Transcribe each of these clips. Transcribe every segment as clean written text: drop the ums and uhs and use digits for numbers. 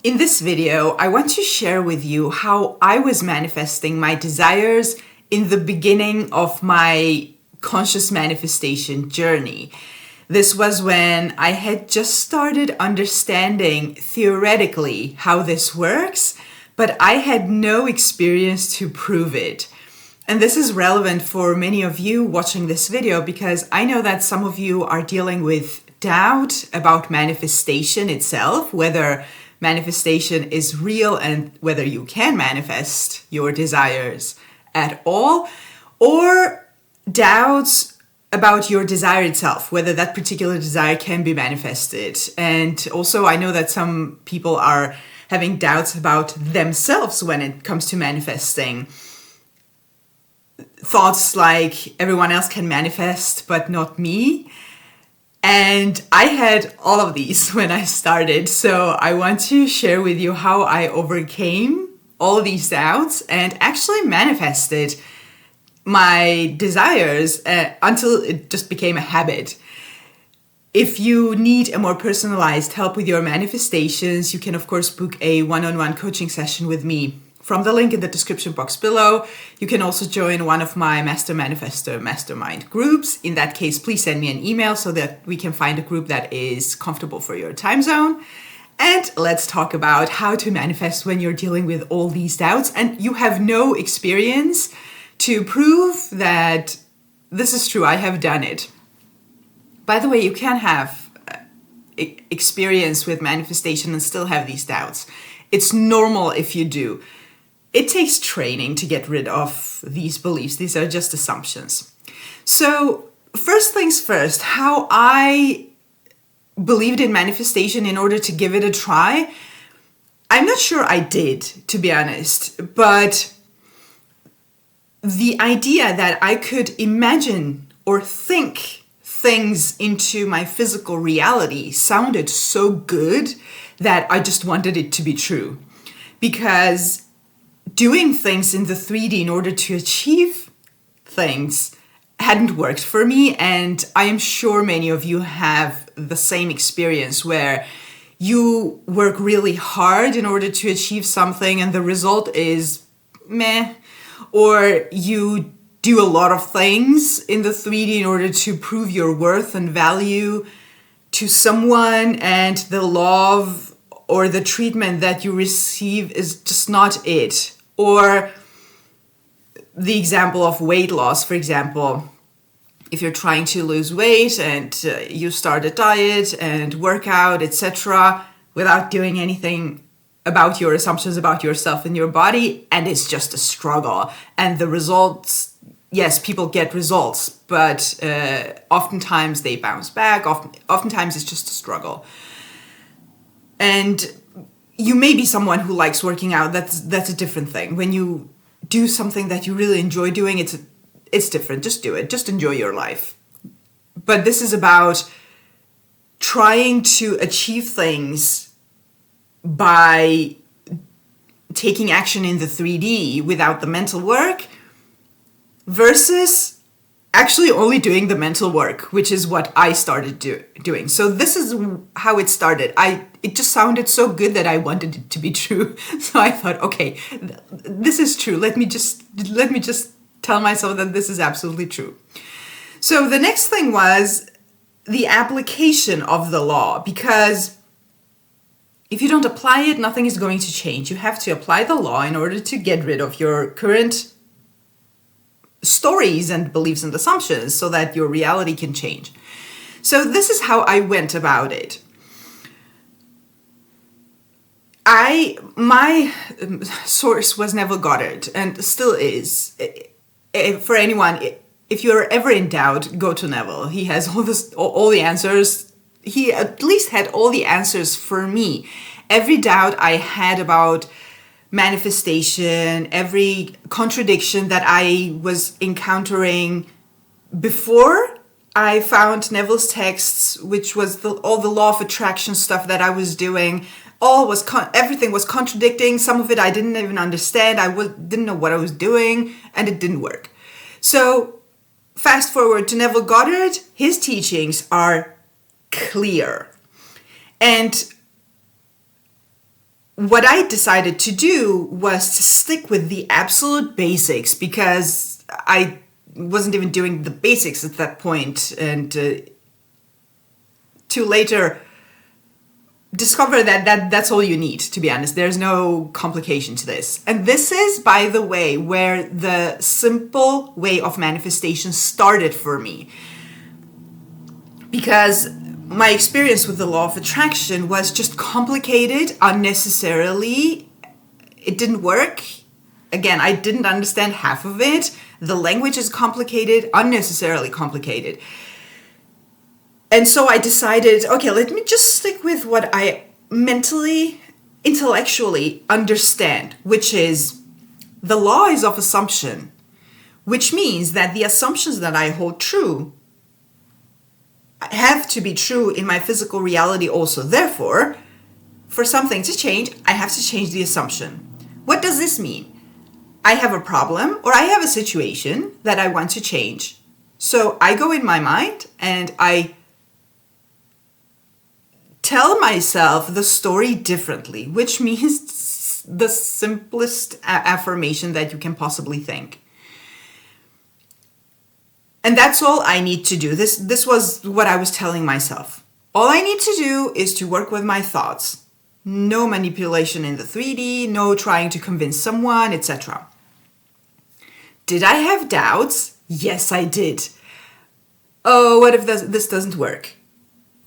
In this video, I want to share with you how I was manifesting my desires in the beginning of my conscious manifestation journey. This was when I had just started understanding theoretically how this works, but I had no experience to prove it. And this is relevant for many of you watching this video because I know that some of you are dealing with doubt about manifestation itself, whether manifestation is real and whether you can manifest your desires at all, or doubts about your desire itself, whether that particular desire can be manifested. And also I know that some people are having doubts about themselves when it comes to manifesting. Thoughts like everyone else can manifest, but not me. And I had all of these when I started. So I want to share with you how I overcame all of these doubts and actually manifested my desires until it just became a habit. If you need a more personalized help with your manifestations, you can of course book a one-on-one coaching session with me from the link in the description box below. You can also join one of my Master Manifestor Mastermind groups. In that case, please send me an email so that we can find a group that is comfortable for your time zone. And let's talk about how to manifest when you're dealing with all these doubts and you have no experience to prove that this is true. I have done it. By the way, you can have experience with manifestation and still have these doubts. It's normal if you do. It takes training to get rid of these beliefs. These are just assumptions. So first things first, how I believed in manifestation in order to give it a try. I'm not sure I did, to be honest, but the idea that I could imagine or think things into my physical reality sounded so good that I just wanted it to be true. Because doing things in the 3D in order to achieve things hadn't worked for me, and I am sure many of you have the same experience where you work really hard in order to achieve something and the result is meh, or you do a lot of things in the 3D in order to prove your worth and value to someone, and the love or the treatment that you receive is just not it. Or the example of weight loss, for example, if you're trying to lose weight and you start a diet and workout, etc., without doing anything about your assumptions about yourself and your body, and it's just a struggle. And the results, yes, people get results, but oftentimes they bounce back. Oftentimes it's just a struggle. And you may be someone who likes working out. That's a different thing. When you do something that you really enjoy doing, it's different. Just do it. Just enjoy your life. But this is about trying to achieve things by taking action in the 3D without the mental work versus actually only doing the mental work, which is what I started doing. So this is how it started. It just sounded so good that I wanted it to be true. So I thought, okay, this is true. Let me just tell myself that this is absolutely true. So the next thing was the application of the law, because if you don't apply it, nothing is going to change. You have to apply the law in order to get rid of your current stories and beliefs and assumptions so that your reality can change. So this is how I went about it. My source was Neville Goddard and still is. For anyone, if you're ever in doubt, go to Neville. He has all the answers. He at least had all the answers for me. Every doubt I had about manifestation, every contradiction that I was encountering before I found Neville's texts, which was all the law of attraction stuff that I was doing, everything was contradicting. Some of it I didn't even understand. Didn't know what I was doing, and it didn't work. So fast forward to Neville Goddard. His teachings are clear. And what I decided to do was to stick with the absolute basics, because I wasn't even doing the basics at that point, and to later discover that that's all you need, to be honest. There's no complication to this. And this is, by the way, where the simple way of manifestation started for me. Because my experience with the law of attraction was just complicated unnecessarily. It didn't work. Again, I didn't understand half of it. The language is complicated, unnecessarily complicated. And so I decided, okay, let me just stick with what I mentally, intellectually understand, which is the law is of assumption, which means that the assumptions that I hold true have to be true in my physical reality also. Therefore, for something to change, I have to change the assumption. What does this mean? I have a problem or I have a situation that I want to change. So I go in my mind and I tell myself the story differently, which means the simplest affirmation that you can possibly think. And that's all I need to do. This was what I was telling myself. All I need to do is to work with my thoughts. No manipulation in the 3D, no trying to convince someone, etc. Did I have doubts? Yes, I did. Oh, what if this doesn't work?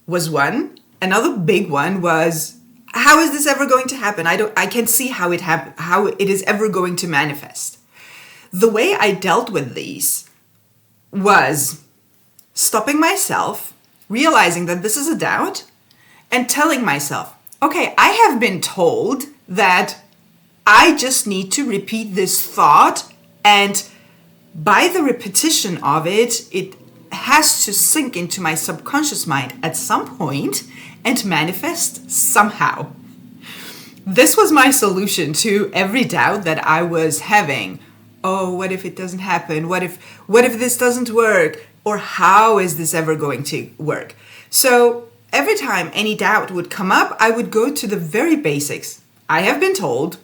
Was one. Another big one was, how is this ever going to happen? I can't see how it is ever going to manifest. The way I dealt with these was stopping myself, realizing that this is a doubt, and telling myself, okay, I have been told that I just need to repeat this thought, and by the repetition of it, it has to sink into my subconscious mind at some point and manifest somehow. This was my solution to every doubt that I was having. Oh, what if it doesn't happen? What if this doesn't work? Or how is this ever going to work? So every time any doubt would come up, I would go to the very basics. I have been told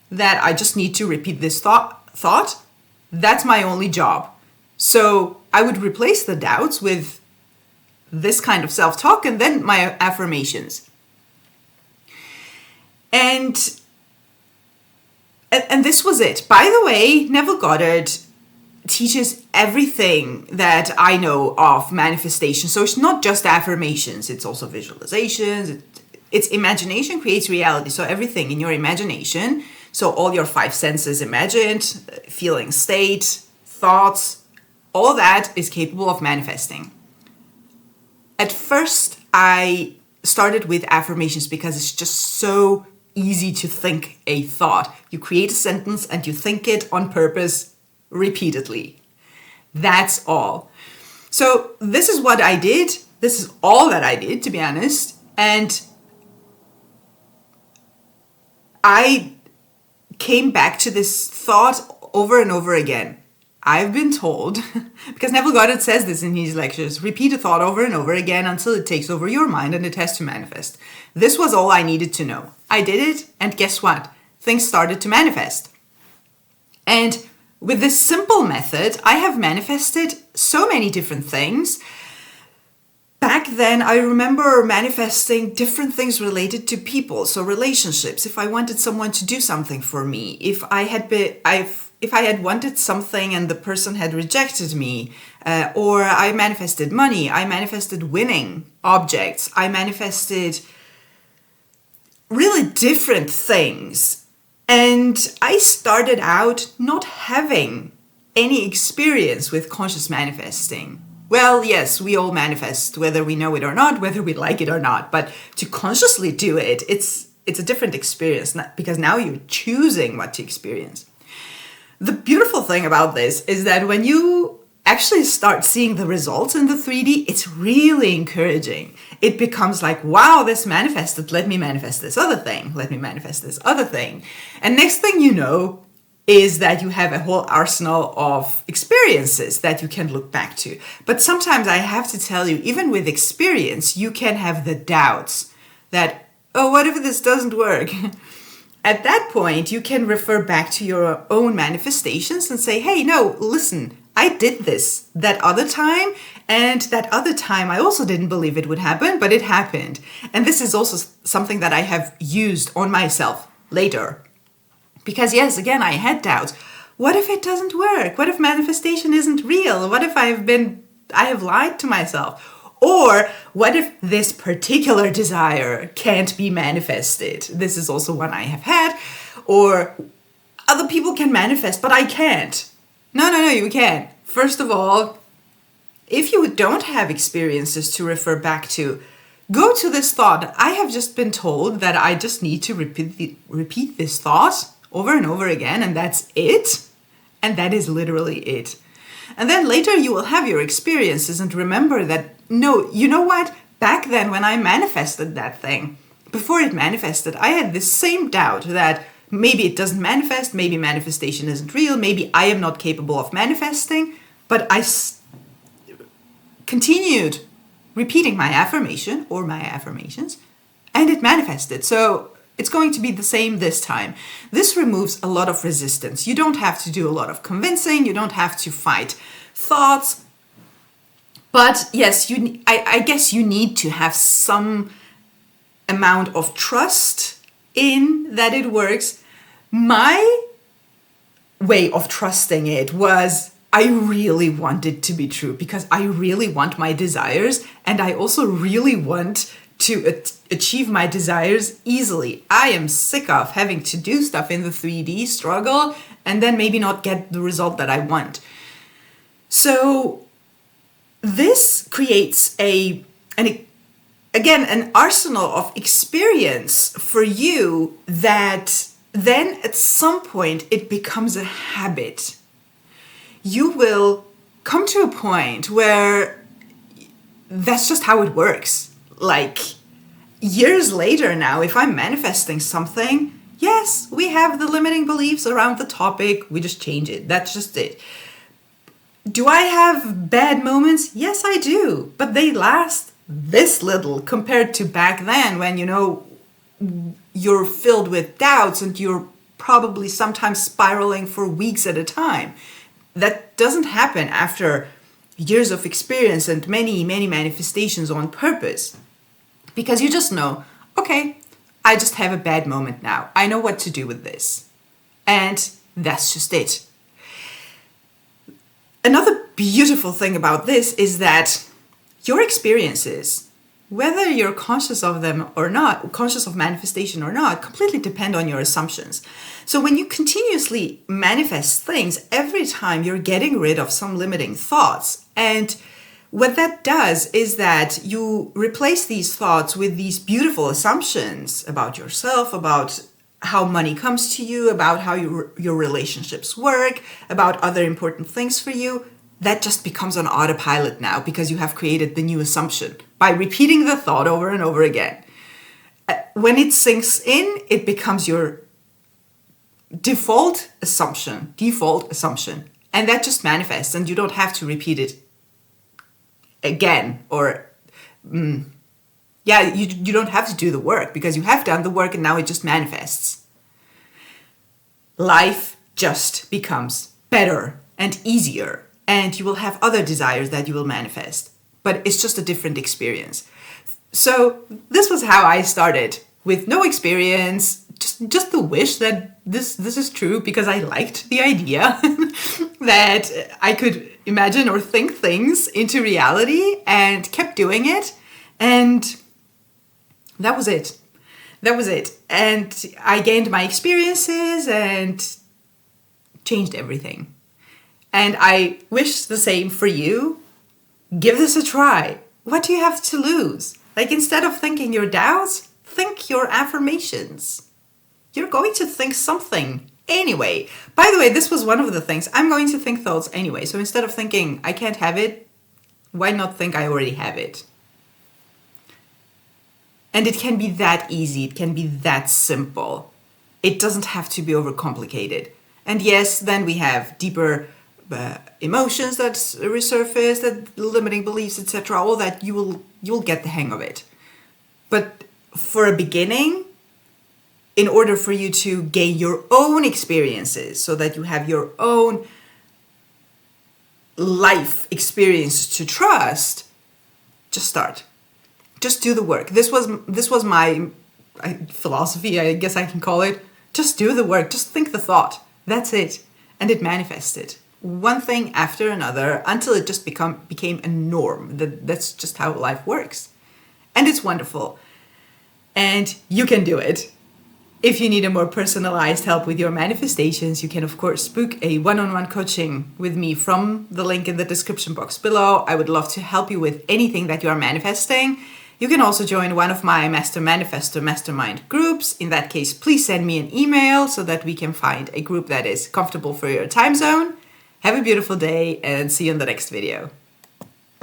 that I just need to repeat this thought. That's my only job. So I would replace the doubts with this kind of self-talk and then my affirmations. And this was it. By the way, Neville Goddard teaches everything that I know of manifestation. So it's not just affirmations, it's also visualizations. It's imagination creates reality. So everything in your imagination, so all your 5 senses imagined, feeling state, thoughts, all that is capable of manifesting. At first, I started with affirmations because it's just so easy to think a thought. You create a sentence and you think it on purpose repeatedly. That's all. So this is what I did. This is all that I did, to be honest. And I came back to this thought over and over again. I've been told, because Neville Goddard says this in his lectures, repeat a thought over and over again until it takes over your mind and it has to manifest. This was all I needed to know. I did it, and guess what? Things started to manifest. And with this simple method, I have manifested so many different things. Back then, I remember manifesting different things related to people, so relationships. If I wanted someone to do something for me, if I had wanted something and the person had rejected me, or I manifested money, I manifested winning objects, I manifested really different things. And I started out not having any experience with conscious manifesting. Well, yes, we all manifest, whether we know it or not, whether we like it or not. But to consciously do it, it's a different experience, because now you're choosing what to experience. The beautiful thing about this is that when you actually start seeing the results in the 3D, it's really encouraging. It becomes like, wow, this manifested. Let me manifest this other thing. Let me manifest this other thing. And next thing you know is that you have a whole arsenal of experiences that you can look back to. But sometimes I have to tell you, even with experience, you can have the doubts that, oh, what if this doesn't work? At that point, you can refer back to your own manifestations and say, hey, no, listen, I did this that other time, and that other time I also didn't believe it would happen, but it happened. And this is also something that I have used on myself later. Because yes, again, I had doubts. What if it doesn't work? What if manifestation isn't real? What if I have lied to myself? Or what if this particular desire can't be manifested? This is also one I have had. Or other people can manifest, but I can't. No, you can't. First of all, if you don't have experiences to refer back to, go to this thought. I have just been told that I just need to repeat this thought over and over again, and that's it. And that is literally it. And then later you will have your experiences and remember that, no, you know what? Back then when I manifested that thing, before it manifested, I had this same doubt that maybe it doesn't manifest, maybe manifestation isn't real, maybe I am not capable of manifesting, but I continued repeating my affirmation or my affirmations, and it manifested. So it's going to be the same this time. This removes a lot of resistance. You don't have to do a lot of convincing. You don't have to fight thoughts. But yes, I guess you need to have some amount of trust in that it works. My way of trusting it was I really want it to be true because I really want my desires, and I also really want to achieve my desires easily. I am sick of having to do stuff in the 3D, struggle, and then maybe not get the result that I want. So this creates an arsenal of experience for you that then at some point it becomes a habit. You will come to a point where that's just how it works. Like years later now, if I'm manifesting something, yes, we have the limiting beliefs around the topic. We just change it. That's just it. Do I have bad moments? Yes, I do. But they last this little compared to back then when, you're filled with doubts and you're probably sometimes spiraling for weeks at a time. That doesn't happen after years of experience and many, many manifestations on purpose. Because you just know, okay, I just have a bad moment now. I know what to do with this. And that's just it. Another beautiful thing about this is that your experiences, whether you're conscious of them or not, conscious of manifestation or not, completely depend on your assumptions. So when you continuously manifest things, every time you're getting rid of some limiting thoughts. And what that does is that you replace these thoughts with these beautiful assumptions about yourself, about how money comes to you, about how your relationships work, about other important things for you. That just becomes on autopilot now because you have created the new assumption by repeating the thought over and over again. When it sinks in, it becomes your default assumption, and that just manifests, and you don't have to repeat it again, or you don't have to do the work because you have done the work and now it just manifests. Life just becomes better and easier, and you will have other desires that you will manifest, but it's just a different experience. So this was how I started, with no experience, just the wish that this is true because I liked the idea that I could imagine or think things into reality, and kept doing it. And that was it. And I gained my experiences and changed everything. And I wish the same for you. Give this a try. What do you have to lose? Like, instead of thinking your doubts, think your affirmations. You're going to think something anyway. By the way, this was one of the things. I'm going to think thoughts anyway. So instead of thinking I can't have it, why not think I already have it? And it can be that easy. It can be that simple. It doesn't have to be overcomplicated. And yes, then we have deeper emotions that resurface, that limiting beliefs, etc. All that you'll get the hang of it. But for a beginning, in order for you to gain your own experiences so that you have your own life experience to trust, just start. Just do the work. This was my philosophy, I guess I can call it. Just do the work. Just think the thought. That's it. And it manifested. One thing after another until it just became a norm. That's just how life works. And it's wonderful. And you can do it. If you need a more personalized help with your manifestations, you can, of course, book a one-on-one coaching with me from the link in the description box below. I would love to help you with anything that you are manifesting. You can also join one of my Master Manifestor Mastermind groups. In that case, please send me an email so that we can find a group that is comfortable for your time zone. Have a beautiful day and see you in the next video.